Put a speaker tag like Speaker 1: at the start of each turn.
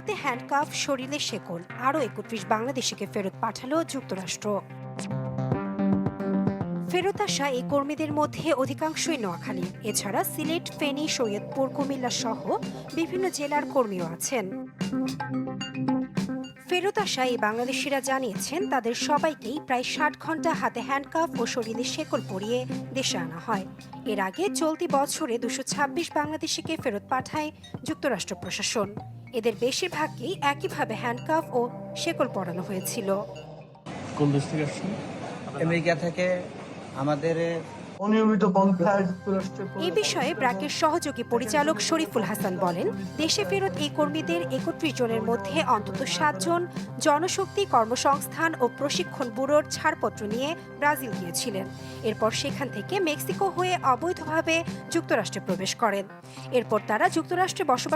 Speaker 1: হাতে হ্যান্ডকাফ, শরীরে শেকল, আরও ৩১ বাংলাদেশিকে ফেরত পাঠালো যুক্তরাষ্ট্র। ফেরত আসা এই কর্মীদের মধ্যে অধিকাংশই নোয়াখালী। এছাড়া সিলেট, ফেনী, শরীয়তপুর, কুমিল্লা সহ বিভিন্ন জেলার কর্মীও আছেন। ফেরত আসা এই বাংলাদেশিরা জানিয়েছেন তাদের সবাইকেই প্রায় ৬০ ঘন্টা হাতে হ্যান্ডকাফ ও শরীরে শেকল পরিয়ে দেশে আনা হয়। এর আগে চলতি বছরে ২২৬ বাংলাদেশিকে ফেরত পাঠায় যুক্তরাষ্ট্র প্রশাসন। এদের বেশিরভাগকেই একইভাবে হ্যান্ডকাফ ও শেকল পরানো হয়েছিল।
Speaker 2: কোন দেশ থেকে আসছেন?
Speaker 3: আমেরিকা থেকে আমাদের
Speaker 4: অনিয়মিত পন্থায় যুক্তরাষ্ট্রের
Speaker 1: এই বিষয়ে ব্র্যাকের সহযোগী পরিচালক শরীফুল হাসান বলেন, দেশে ফেরত এই কর্মীদের ৩১ জনের মধ্যে অন্তত ৭ জন জনশক্তি, কর্মসংস্থান ও প্রশিক্ষণ ব্যুরোর ছাড়পত্র নিয়ে ব্রাজিল গিয়েছিলেন। এরপর সেখান থেকে মেক্সিকো হয়ে অবৈধভাবে যুক্তরাষ্ট্রে প্রবেশ করেন। এরপর তারা যুক্তরাষ্ট্রে বসবাস